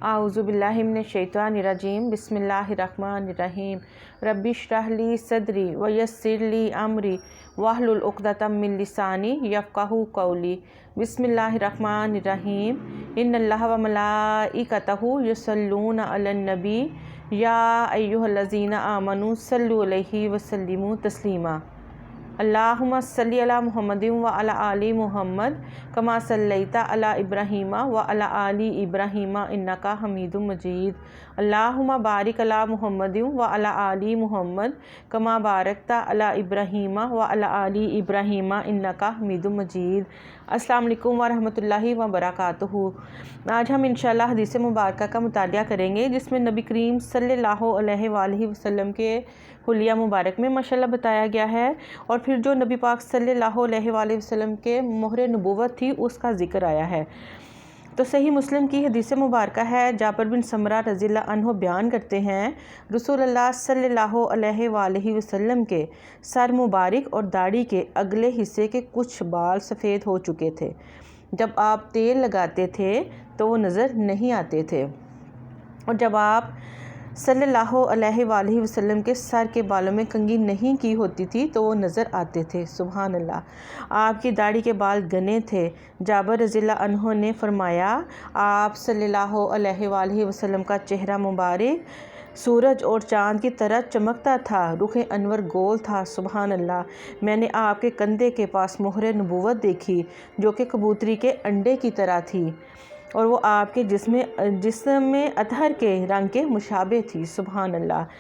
اعوذ باللہ من الشیطان الرجیم بسم اللہ الرحمن الرحیم رب اشرح لی صدری ویسر لی امری واحلل عقدۃ من لسانی یفقہوا قولی بسم اللہ الرحمن الرحیم ان اللہ وملائکتہ یصلون علی النبی یا ایھا الذین آمنوا صلوا علیہ وسلموا تسلیما اللہم صلی علی محمد وعلی آل محمد کما صلیت علی ابراہیم وعلی آل ابراہیم انک حمید مجید اللہم بارک علی محمد وعلی آل محمد کما بارکت علی ابراہیم وعلی آل ابراہیم انک حمید مجید۔ السلام علیکم ورحمۃ اللہ وبرکاتہ۔ آج ہم انشاءاللہ حدیث مبارکہ کا مطالعہ کریں گے جس میں نبی کریم صلی اللہ علیہ وآلہ وسلم کے حلیہ مبارک میں ماشاءاللہ بتایا گیا ہے، اور پھر جو نبی پاک صلی اللہ علیہ وآلہ وسلم کے مہر نبوت تھی اس کا ذکر آیا ہے۔ تو صحیح مسلم کی حدیث مبارکہ ہے، جابر بن سمرہ رضی اللہ عنہ بیان کرتے ہیں رسول اللہ صلی اللہ علیہ وآلہ وسلم کے سر مبارک اور داڑھی کے اگلے حصے کے کچھ بال سفید ہو چکے تھے۔ جب آپ تیل لگاتے تھے تو وہ نظر نہیں آتے تھے، اور جب آپ صلی اللہ علیہ وآلہ وسلم کے سر کے بالوں میں کنگھی نہیں کی ہوتی تھی تو وہ نظر آتے تھے۔ سبحان اللہ۔ آپ کی داڑھی کے بال گھنے تھے۔ جابر رضی اللہ عنہ نے فرمایا، آپ صلی اللہ علیہ وآلہ وسلم کا چہرہ مبارک سورج اور چاند کی طرح چمکتا تھا، رخ انور گول تھا۔ سبحان اللہ۔ میں نے آپ کے کندھے کے پاس مہر نبوت دیکھی جو کہ کبوتری کے انڈے کی طرح تھی، اور وہ آپ کے جسم میں اطہر کے رنگ کے مشابہ تھی۔ سبحان اللہ۔